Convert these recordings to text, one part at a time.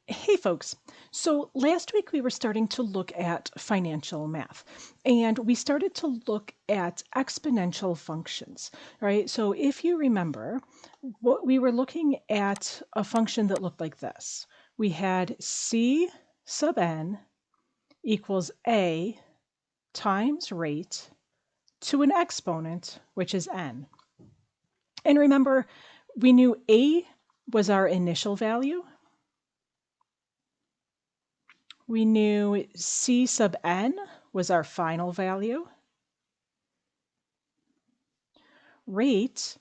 Hey folks, so last week we were starting to look at financial math and we started to look at exponential functions, right? So if you remember, what we were looking at a function that looked like this. We had c sub n equals a times rate to an exponent, which is n. And remember, we knew a was our initial value. We knew c sub n was our final value. Rate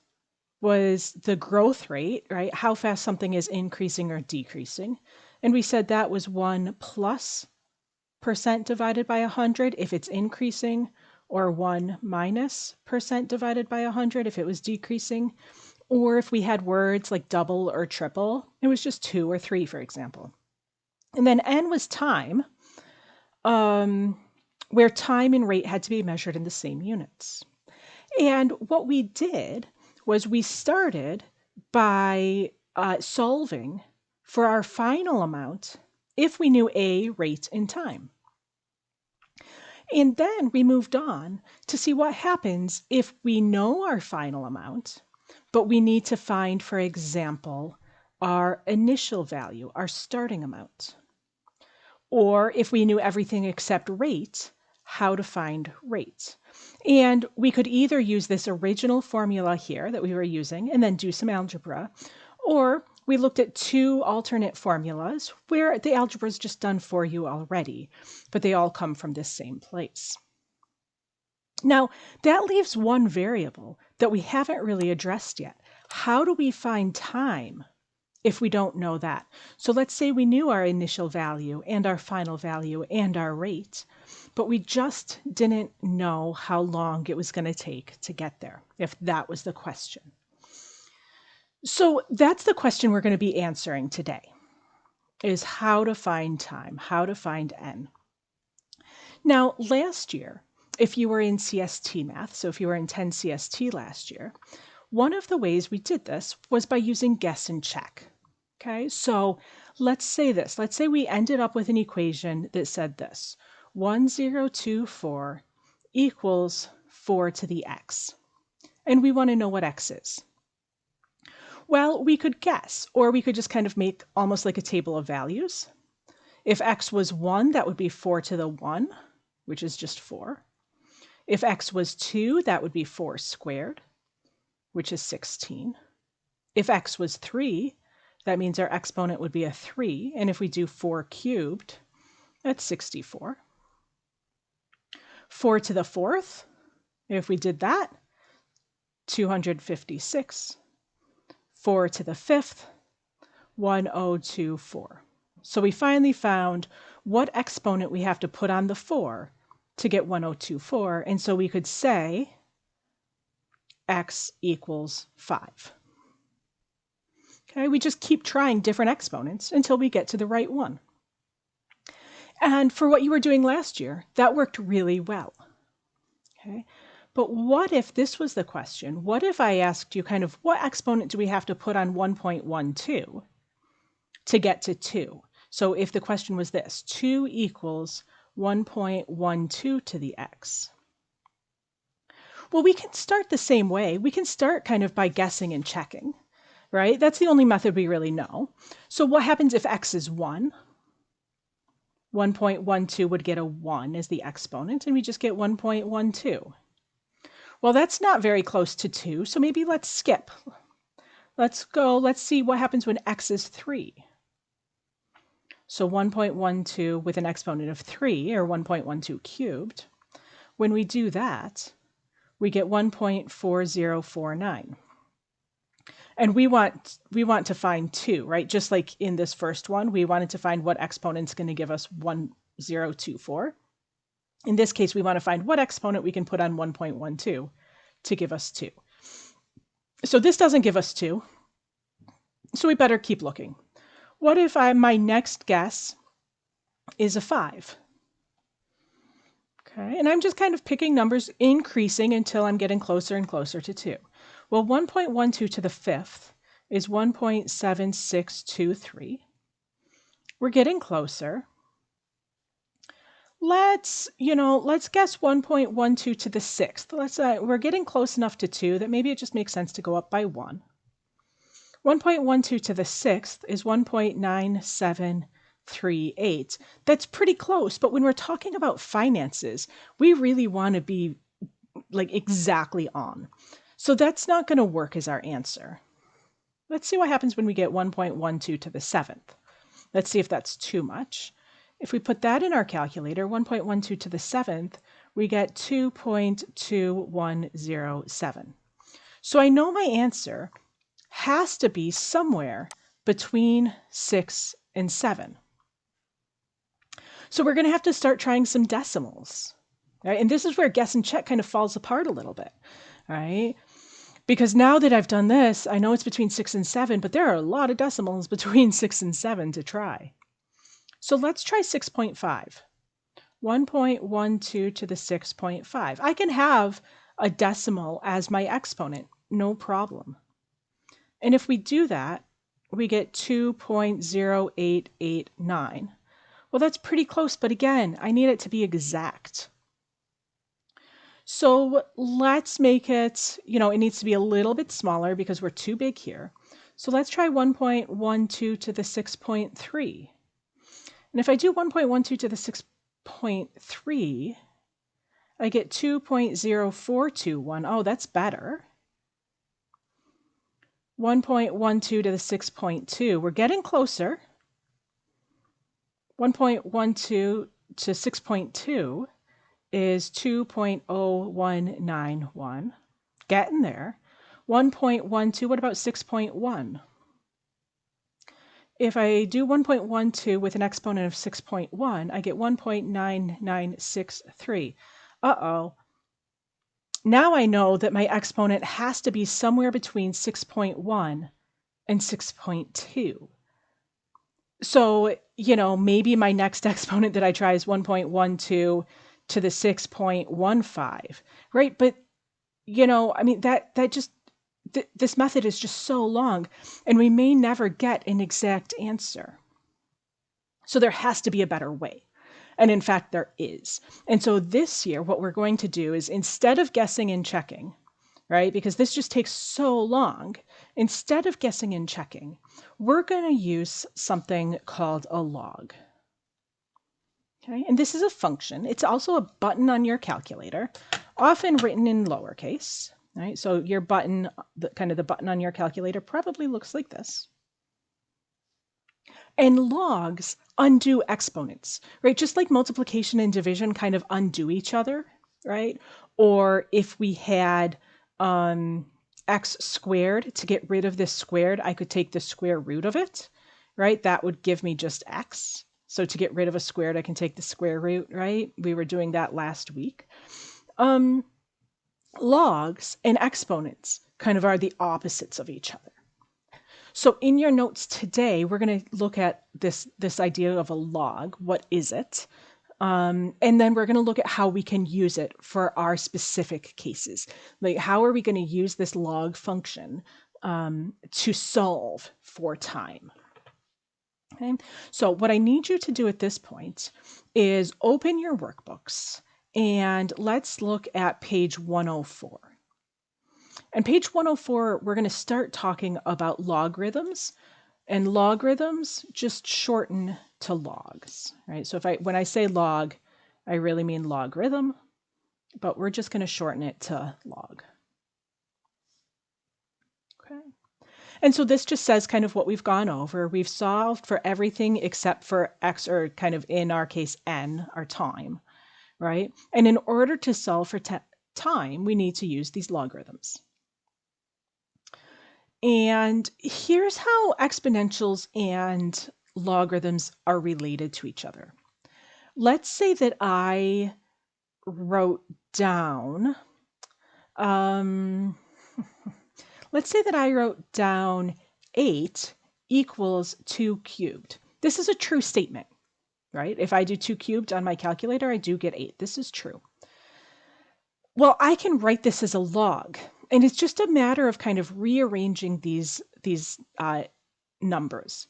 was the growth rate, right? How fast something is increasing or decreasing. And we said that was 1 plus percent divided by 100 if it's increasing, or 1 minus percent divided by 100 if it was decreasing. Or if we had words like double or triple, it was just 2 or 3, for example. And then n was time, where time and rate had to be measured in the same units. And what we did was we started by solving for our final amount if we knew a, rate, and time. And then we moved on to see what happens if we know our final amount, but we need to find, for example, our initial value, our starting amount. Or if we knew everything except rate, how to find rate. And we could either use this original formula here that we were using and then do some algebra, or we looked at two alternate formulas where the algebra is just done for you already, but they all come from this same place. Now, that leaves one variable that we haven't really addressed yet. How do we find time if we don't know that? So let's say we knew our initial value and our final value and our rate, but we just didn't know how long it was going to take to get there, if that was the question. So that's the question we're going to be answering today, is how to find time, how to find n. Now, last year, if you were in CST math, so if you were in 10 CST last year, one of the ways we did this was by using guess and check. Okay, so let's say this. Let's say we ended up with an equation that said this: 1024 equals 4 to the x. And we want to know what x is. Well, we could guess, or we could just kind of make almost like a table of values. If x was 1, that would be 4 to the 1, which is just 4. If x was 2, that would be 4 squared, which is 16. If x was 3, that means our exponent would be a 3, and if we do 4 cubed, that's 64. 4 to the 4th, if we did that, 256. 4 to the 5th, 1024. So we finally found what exponent we have to put on the 4 to get 1024, and so we could say x equals 5. Okay, we just keep trying different exponents until we get to the right one. And for what you were doing last year, that worked really well. Okay, but what if this was the question? What if I asked you kind of what exponent do we have to put on 1.12 to get to 2? So if the question was this, 2 equals 1.12 to the x. Well, we can start the same way. We can start kind of by guessing and checking, right? That's the only method we really know. So what happens if x is 1? 1.12 would get a 1 as the exponent, and we just get 1.12. Well, that's not very close to 2, so maybe let's skip. Let's see what happens when x is 3. So 1.12 with an exponent of 3, or 1.12 cubed. When we do that, we get 1.4049. And we want to find 2, right? Just like in this first one, we wanted to find what exponent's going to give us 1024. In this case, we want to find what exponent we can put on 1.12 to give us 2. So this doesn't give us 2, so we better keep looking. What if my next guess is a 5? Okay, and I'm just kind of picking numbers, increasing until I'm getting closer and closer to 2. Well, 1.12 to the 5th is 1.7623. We're getting closer. Let's guess 1.12 to the sixth. We're getting close enough to 2 that maybe it just makes sense to go up by 1. 1.12 to the sixth is 1.9738. That's pretty close, but when we're talking about finances, we really want to be like exactly on. So that's not going to work as our answer. Let's see what happens when we get 1.12 to the seventh. Let's see if that's too much. If we put that in our calculator, 1.12 to the seventh, we get 2.2107. So I know my answer has to be somewhere between 6 and 7. So we're going to have to start trying some decimals. Right? And this is where guess and check kind of falls apart a little bit. Right? Because now that I've done this, I know it's between 6 and 7, but there are a lot of decimals between 6 and 7 to try. So let's try 6.5. 1.12 to the 6.5. I can have a decimal as my exponent, no problem. And if we do that, we get 2.0889. Well, that's pretty close, but again, I need it to be exact. So let's make it, it needs to be a little bit smaller because we're too big here. So let's try 1.12 to the 6.3. And if I do 1.12 to the 6.3, I get 2.0421. Oh, that's better. 1.12 to the 6.2. We're getting closer. 1.12 to 6.2 is 2.0191. Getting there. 1.12, what about 6.1? If I do 1.12 with an exponent of 6.1, I get 1.9963. Uh-oh. Now I know that my exponent has to be somewhere between 6.1 and 6.2. So, maybe my next exponent that I try is 1.12 to the 6.15, right? But, this method is just so long, and we may never get an exact answer. So there has to be a better way. And in fact, there is. And so this year, what we're going to do is instead of guessing and checking, right, because this just takes so long, instead of guessing and checking, we're going to use something called a log. Okay, and this is a function. It's also a button on your calculator, often written in lowercase. Right, so your button, the button on your calculator probably looks like this. And logs undo exponents, right? Just like multiplication and division kind of undo each other, right? Or if we had x squared, to get rid of this squared, I could take the square root of it, right? That would give me just x. So to get rid of a squared, I can take the square root, right? We were doing that last week. Logs and exponents kind of are the opposites of each other. So in your notes today, we're going to look at this idea of a log. What is it? And then we're going to look at how we can use it for our specific cases. Like, how are we going to use this log function to solve for time? Okay. So what I need you to do at this point is open your workbooks and let's look at page 104. And page 104, we're going to start talking about logarithms, and logarithms just shorten to logs, right? So when I say log, I really mean logarithm, but we're just going to shorten it to log. Okay. And so this just says kind of what we've gone over. We've solved for everything except for x, or kind of in our case, n, our time, right? And in order to solve for time, we need to use these logarithms. And here's how exponentials and logarithms are related to each other. Let's say that I wrote down, let's say that I wrote down 8 equals 2 cubed. This is a true statement, right? If I do 2 cubed on my calculator, I do get 8. This is true. Well, I can write this as a log. And it's just a matter of kind of rearranging these numbers.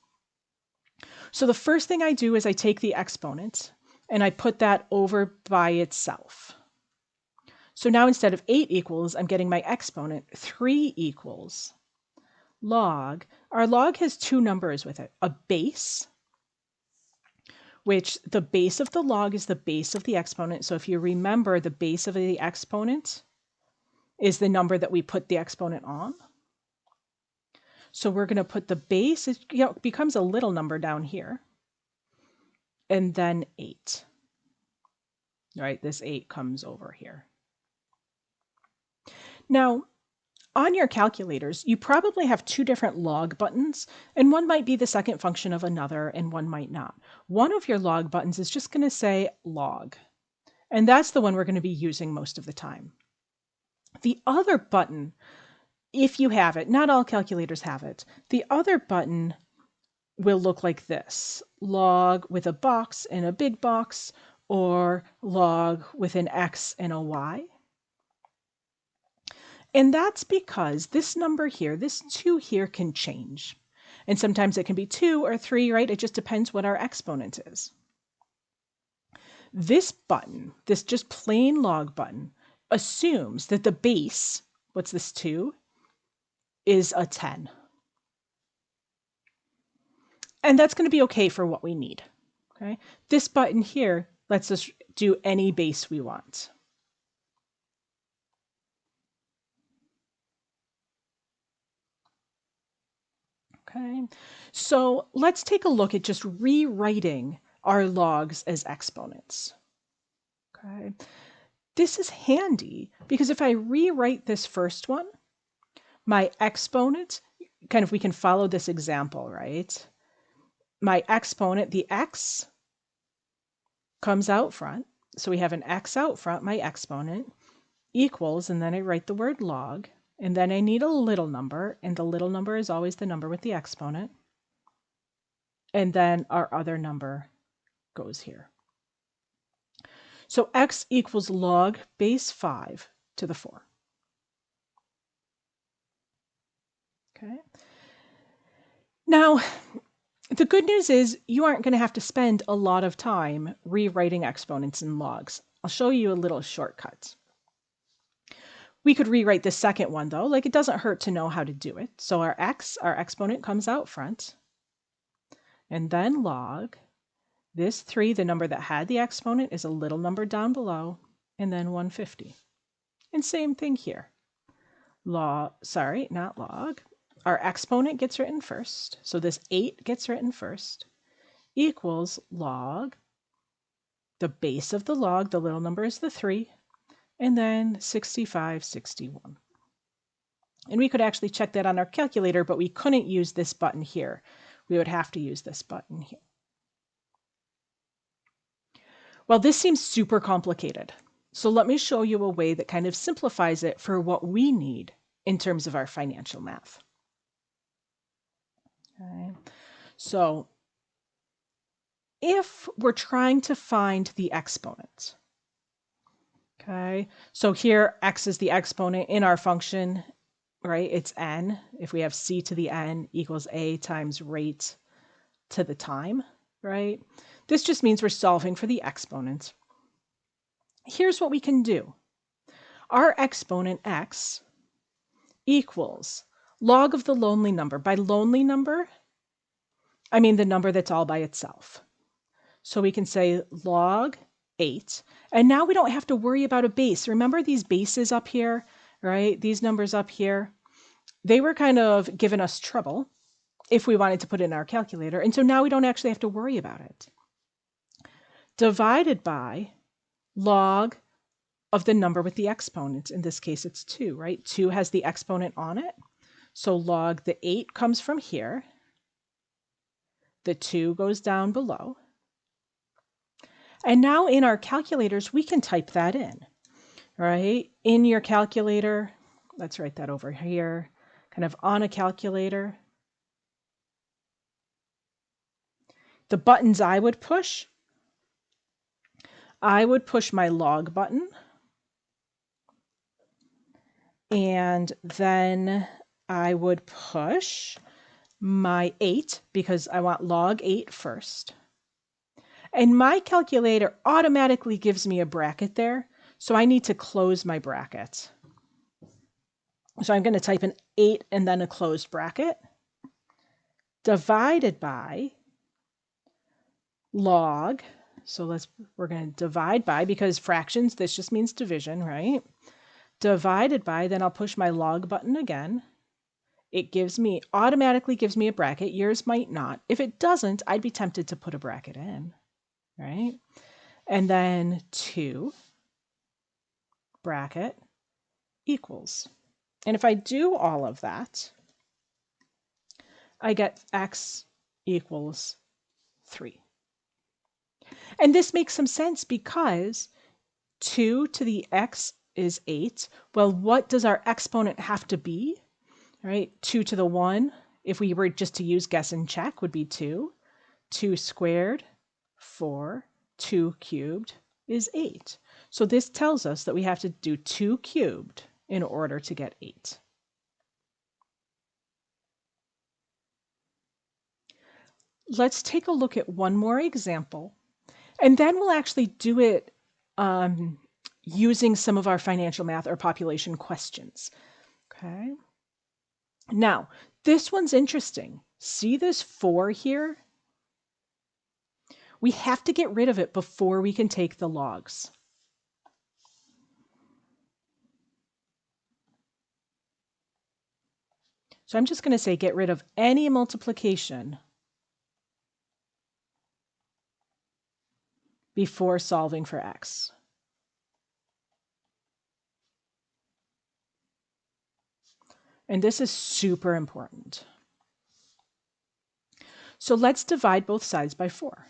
So the first thing I do is I take the exponent and I put that over by itself. So now instead of 8 equals, I'm getting my exponent 3 equals log. Our log has two numbers with it, a base, which the base of the log is the base of the exponent. So if you remember, the base of the exponent is the number that we put the exponent on. So we're going to put the base, it becomes a little number down here, and then 8. Right, this 8 comes over here. Now, on your calculators, you probably have two different log buttons, and one might be the second function of another, and one might not. One of your log buttons is just going to say log, and that's the one we're going to be using most of the time. The other button, if you have it, not all calculators have it, the other button will look like this: log with a box and a big box, or log with an X and a Y. And that's because this number here, this 2 here, can change. And sometimes it can be 2 or 3, right? It just depends what our exponent is. This button, this just plain log button, assumes that the base, what's this 2, is a 10. And that's going to be okay for what we need. Okay? This button here lets us do any base we want. Okay, so let's take a look at just rewriting our logs as exponents. Okay, this is handy because if I rewrite this first one, my exponent, kind of we can follow this example, right? My exponent, the x, comes out front. So we have an x out front, my exponent, equals, and then I write the word log, and then I need a little number, and the little number is always the number with the exponent. And then our other number goes here. So x equals log base 5 to the 4. Okay. Now, the good news is you aren't going to have to spend a lot of time rewriting exponents and logs. I'll show you a little shortcut. We could rewrite the second one though, like it doesn't hurt to know how to do it. So our x, our exponent, comes out front, and then log. This 3, the number that had the exponent, is a little number down below, and then 150. And same thing here. Not log. Our exponent gets written first, so this 8 gets written first, equals log. The base of the log, the little number, is the 3, and then 65, 61. And we could actually check that on our calculator, but we couldn't use this button here. We would have to use this button here. Well, this seems super complicated. So let me show you a way that kind of simplifies it for what we need in terms of our financial math. Okay. So if we're trying to find the exponent, okay, so here x is the exponent in our function, right? It's n. If we have c to the n equals a times rate to the time, right? This just means we're solving for the exponent. Here's what we can do. Our exponent x equals log of the lonely number. By lonely number, I mean the number that's all by itself. So we can say log 8. And now we don't have to worry about a base. Remember these bases up here, right? These numbers up here, they were kind of giving us trouble if we wanted to put it in our calculator. And so now we don't actually have to worry about it. Divided by log of the number with the exponent. In this case, it's 2, right? 2 has the exponent on it. So log the 8 comes from here. The 2 goes down below. And now in our calculators, we can type that in, right? In your calculator, let's write that over here, kind of on a calculator. The buttons I would push my log button, and then I would push my 8 because I want log 8 first. And my calculator automatically gives me a bracket there, so I need to close my bracket. So I'm going to type in 8 and then a closed bracket, divided by log. So we're going to divide by, because fractions, this just means division, right? Divided by, then I'll push my log button again. It automatically gives me a bracket. Yours might not. If it doesn't, I'd be tempted to put a bracket in, right? And then 2 bracket equals. And if I do all of that, I get x equals 3. And this makes some sense because 2 to the x is 8. Well, what does our exponent have to be? Right? 2 to the 1, if we were just to use guess and check, would be 2. 2 squared, 4. 2 cubed is 8. So this tells us that we have to do 2 cubed in order to get 8. Let's take a look at one more example, and then we'll actually do it using some of our financial math or population questions. Okay. Now, this one's interesting. See this 4 here? We have to get rid of it before we can take the logs. So I'm just going to say get rid of any multiplication before solving for x. And this is super important. So let's divide both sides by 4.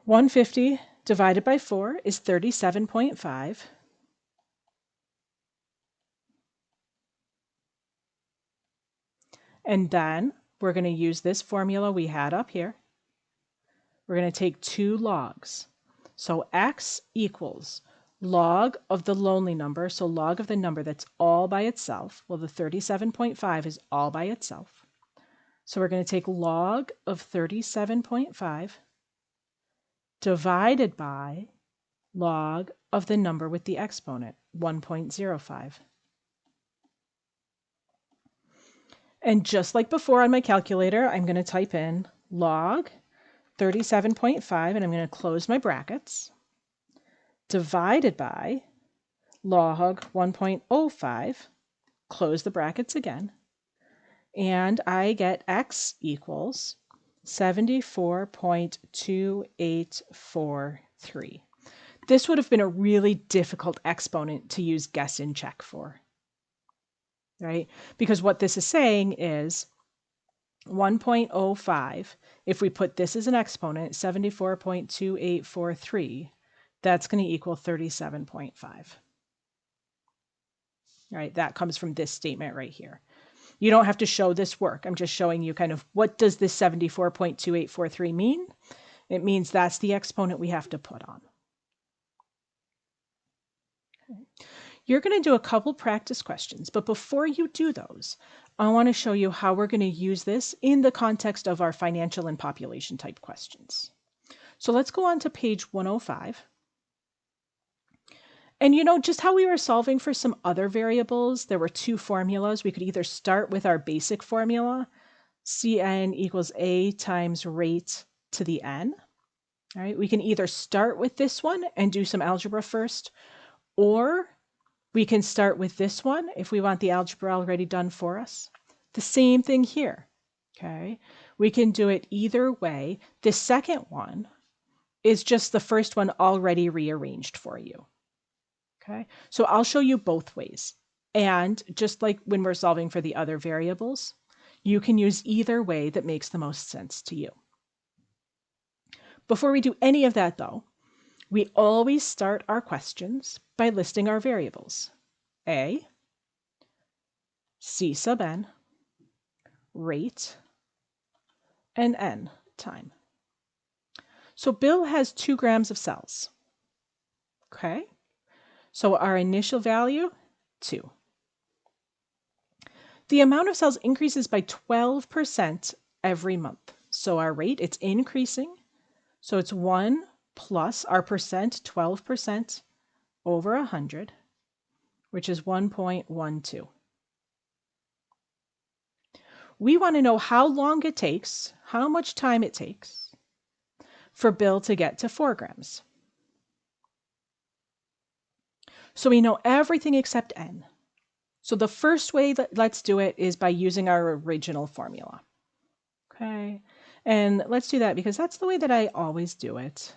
150 divided by 4 is 37.5. And then we're going to use this formula we had up here. We're going to take 2 logs. So x equals log of the lonely number, so log of the number that's all by itself. Well, the 37.5 is all by itself. So we're going to take log of 37.5 divided by log of the number with the exponent, 1.05. And just like before on my calculator, I'm going to type in log 37.5, and I'm going to close my brackets, divided by log 1.05, close the brackets again, and I get x equals 74.2843. This would have been a really difficult exponent to use guess and check for, right? Because what this is saying is 1.05, if we put this as an exponent, 74.2843, that's going to equal 37.5. Right? That comes from this statement right here. You don't have to show this work. I'm just showing you kind of what does this 74.2843 mean? It means that's the exponent we have to put on. Okay. You're going to do a couple practice questions, but before you do those, I want to show you how we're going to use this in the context of our financial and population type questions. So let's go on to page 105. And you know, just how we were solving for some other variables, there were 2 formulas. We could either start with our basic formula, Cn equals A times rate to the n. All right, we can either start with this one and do some algebra first, or we can start with this one if we want the algebra already done for us. The same thing here, okay? We can do it either way. The second one is just the first one already rearranged for you, okay? So I'll show you both ways. And just like when we're solving for the other variables, you can use either way that makes the most sense to you. Before we do any of that though, we always start our questions by listing our variables. A, C sub n, rate, and n, time. So Bill has 2 grams of cells. Okay, so our initial value, 2. The amount of cells increases by 12% every month. So our rate, it's increasing. So it's 1 plus our percent, 12% over 100, which is 1.12. We want to know how long it takes, how much time it takes for Bill to get to 4 grams. So we know everything except N. So the first way that let's do it is by using our original formula. Okay, and let's do that because that's the way that I always do it.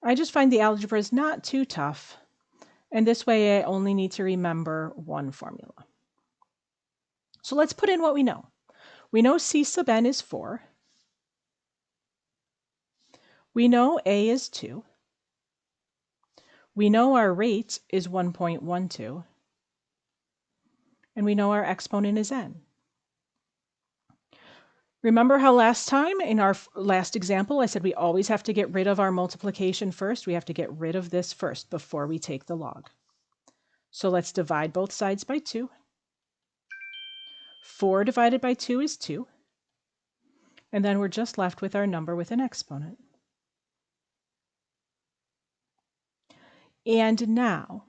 I just find the algebra is not too tough, and this way I only need to remember one formula. So let's put in what we know. We know C sub n is 4. We know A is 2. We know our rate is 1.12. And we know our exponent is n. Remember how last time in our last example I said we always have to get rid of our multiplication first? We have to get rid of this first before we take the log. So let's divide both sides by 2. 4 divided by 2 is 2. And then we're just left with our number with an exponent. And now,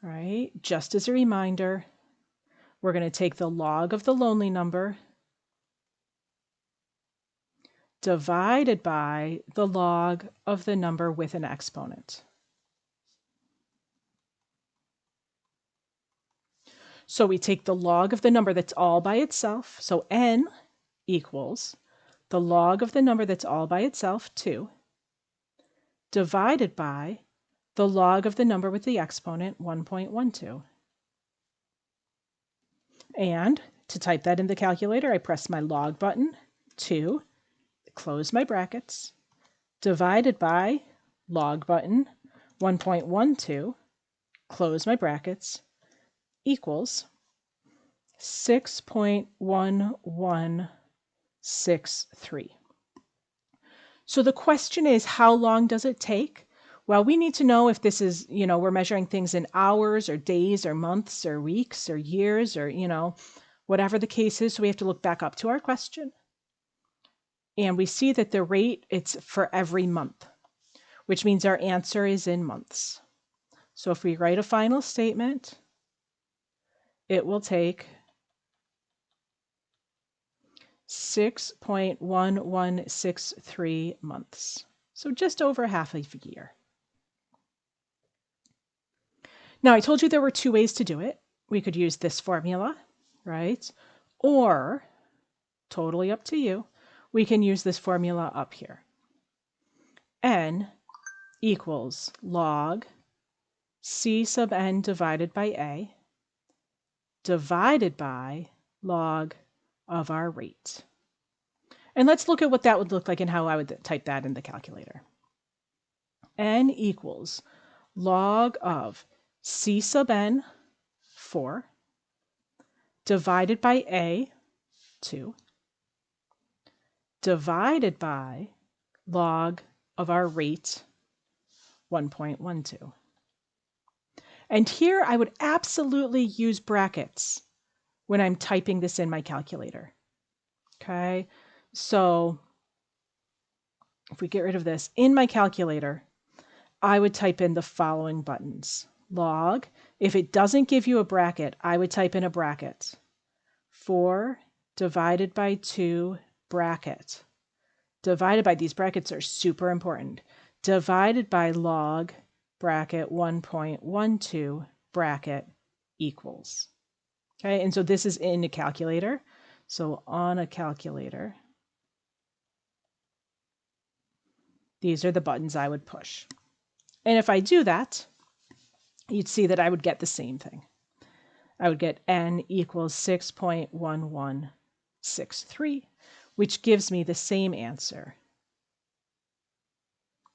all right, just as a reminder, we're going to take the log of the lonely number divided by the log of the number with an exponent. So we take the log of the number that's all by itself. So n equals the log of the number that's all by itself, 2, divided by the log of the number with the exponent, 1.12. And to type that in the calculator, I press my log button, 2, close my brackets, divided by log button, 1.12, close my brackets, equals 6.1163. So the question is, how long does it take? Well, we need to know if this is, we're measuring things in hours or days or months or weeks or years or, whatever the case is. So we have to look back up to our question. And we see that the rate, it's for every month, which means our answer is in months. So if we write a final statement, it will take 6.1163 months. So just over half a year. Now, I told you there were 2 ways to do it. We could use this formula, right? Or, totally up to you, we can use this formula up here. N equals log C sub n divided by A divided by log of our rate. And let's look at what that would look like and how I would type that in the calculator. N equals log of C sub n, 4, divided by A, 2, divided by log of our rate, 1.12. And here I would absolutely use brackets when I'm typing this in my calculator. Okay, so if we get rid of this, in my calculator, I would type in the following buttons. Log, if it doesn't give you a bracket, I would type in a bracket. 4 divided by 2 bracket. Divided by, these brackets are super important. Divided by log bracket 1.12 bracket equals. Okay, and so this is in a calculator. So on a calculator, these are the buttons I would push. And if I do that, you'd see that I would get the same thing. I would get n equals 6.1163, which gives me the same answer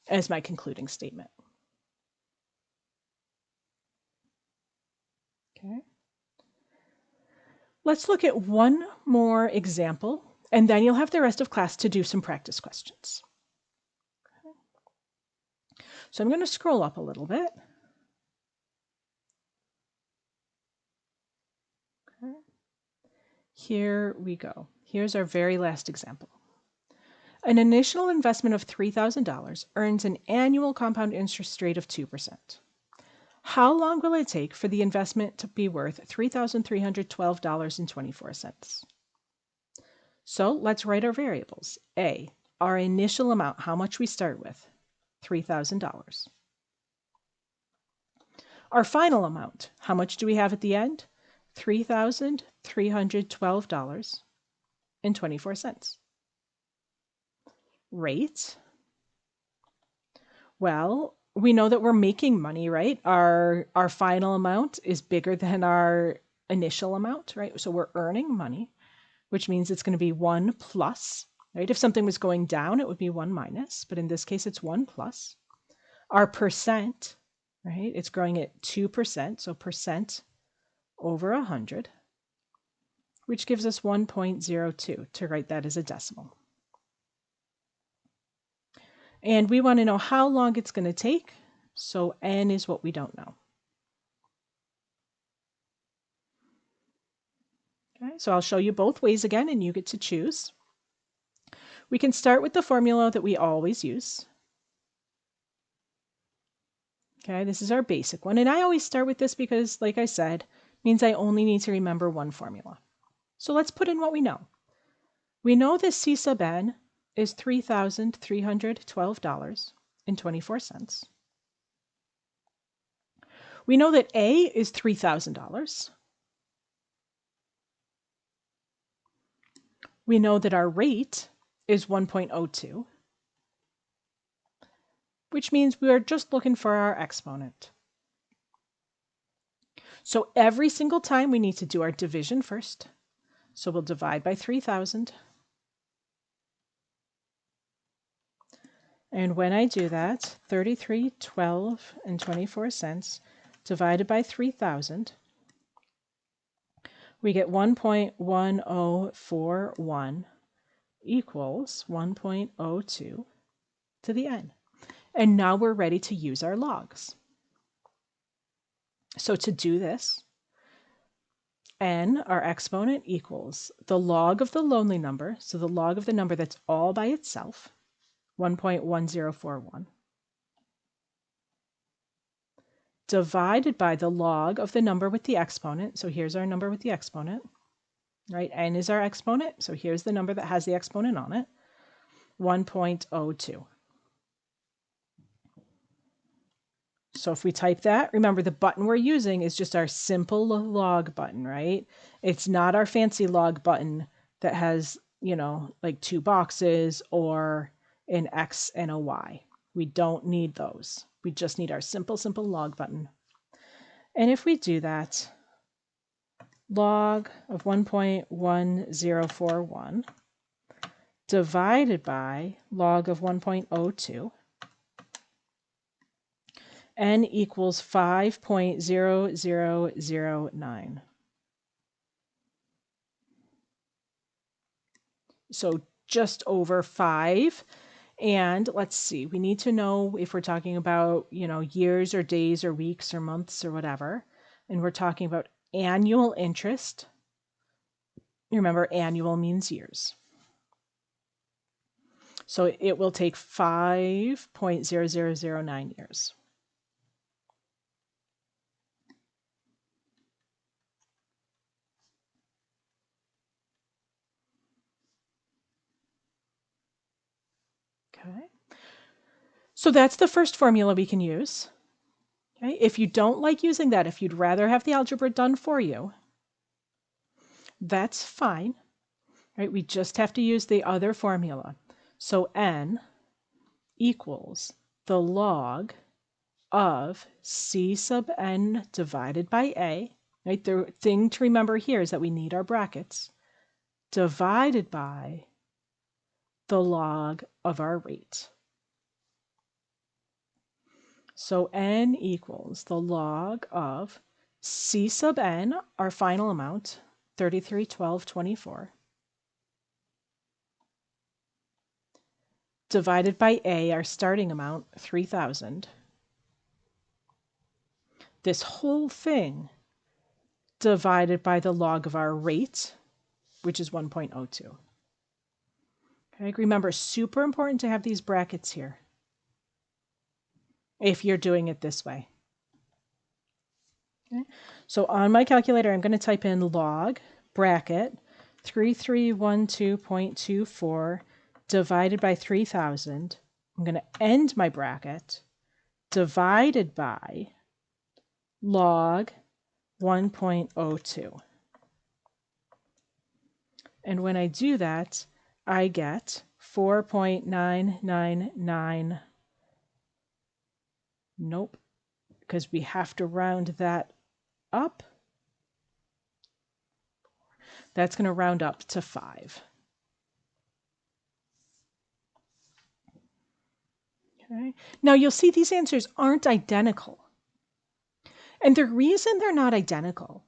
as my concluding statement. Okay. Let's look at one more example, and then you'll have the rest of class to do some practice questions. Okay. So I'm going to scroll up a little bit. Okay. Here we go. Here's our very last example. An initial investment of $3,000 earns an annual compound interest rate of 2%. How long will it take for the investment to be worth $3,312.24? So let's write our variables. A, our initial amount, how much we start with, $3,000. Our final amount, how much do we have at the end? $3,312.24. Rate, well, we know that we're making money, right? Our final amount is bigger than our initial amount, right? So we're earning money, which means it's going to be 1 plus, right? If something was going down, it would be 1 minus, but in this case, it's 1 plus. Our percent, right? It's growing at 2%, so percent over 100, which gives us 1.02 to write that as a decimal. And we want to know how long it's going to take, so n is what we don't know. Okay, so I'll show you both ways again, and you get to choose. We can start with the formula that we always use. Okay, this is our basic one, and I always start with this because, like I said, means I only need to remember one formula. So let's put in what we know. We know that C sub n is $3,312.24. We know that A is $3,000. We know that our rate is 1.02, which means we are just looking for our exponent. So every single time we need to do our division first. So we'll divide by 3,000. And when I do that, 33.12 divided by 3,000, we get 1.1041 equals 1.02 to the n. And now we're ready to use our logs. So to do this, n, our exponent, equals the log of the lonely number, so the log of the number that's all by itself, 1.1041, divided by the log of the number with the exponent. So here's our number with the exponent, right? N is our exponent, so here's the number that has the exponent on it, 1.02. So if we type that, remember the button we're using is just our simple log button, right? It's not our fancy log button that has, you know, like 2 boxes or an X and a Y. We don't need those. We just need our simple log button. And if we do that, log of 1.1041 divided by log of 1.02, n equals 5.0009. So just over 5. And let's see, we need to know if we're talking about, you know, years or days or weeks or months or whatever. And we're talking about annual interest. Remember, annual means years. So it will take 5.0009 years. Okay. So that's the first formula we can use. Okay. If you don't like using that, if you'd rather have the algebra done for you, that's fine. Right? We just have to use the other formula. So n equals the log of C sub n divided by a. Right? The thing to remember here is that we need our brackets, divided by the log of our rate. So n equals the log of C sub n, our final amount, 33.1224, divided by a, our starting amount, 3,000. This whole thing divided by the log of our rate, which is 1.02. Okay, remember, super important to have these brackets here if you're doing it this way. Okay. So on my calculator, I'm going to type in log bracket 3312.24 divided by 3,000. I'm going to end my bracket divided by log 1.02. And when I do that, I get 4.999. Nope, because we have to round that up. That's going to round up to 5. Okay. Now you'll see these answers aren't identical. And the reason they're not identical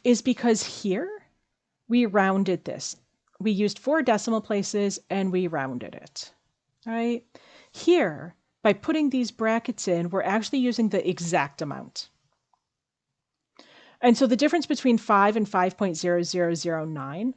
is because here we rounded this. We used 4 decimal places and we rounded it. All right. Here, by putting these brackets in, we're actually using the exact amount. And so the difference between 5 and 5.0009,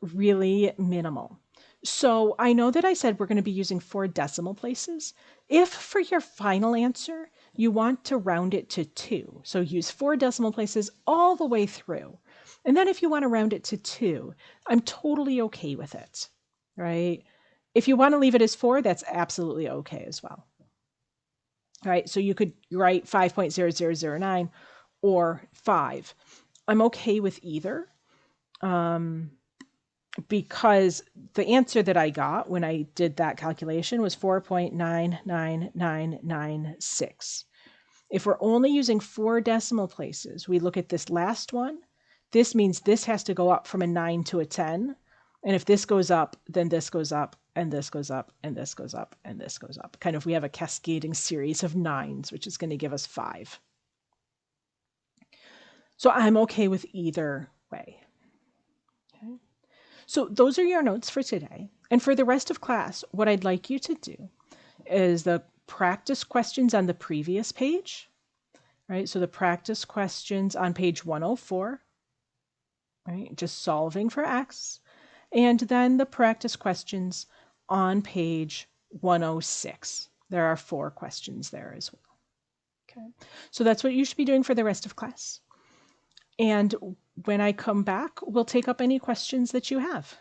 really minimal. So I know that I said we're going to be using 4 decimal places. If for your final answer, you want to round it to 2, so use 4 decimal places all the way through. And then if you want to round it to 2, I'm totally okay with it, right? If you want to leave it as 4, that's absolutely okay as well. All right, so you could write 5.0009 or 5. I'm okay with either. Because the answer that I got when I did that calculation was 4.99996. If we're only using 4 decimal places, we look at this last one. This means this has to go up from a 9 to a 10. And if this goes up, then this goes up, and this goes up, and this goes up, and this goes up. Kind of, we have a cascading series of 9s, which is going to give us 5. So I'm okay with either way. Okay. So those are your notes for today. And for the rest of class, what I'd like you to do is the practice questions on the previous page, right? So the practice questions on page 104, right? Just solving for x. And then the practice questions on page 106. There are 4 questions there as well. Okay. So that's what you should be doing for the rest of class. And when I come back, we'll take up any questions that you have.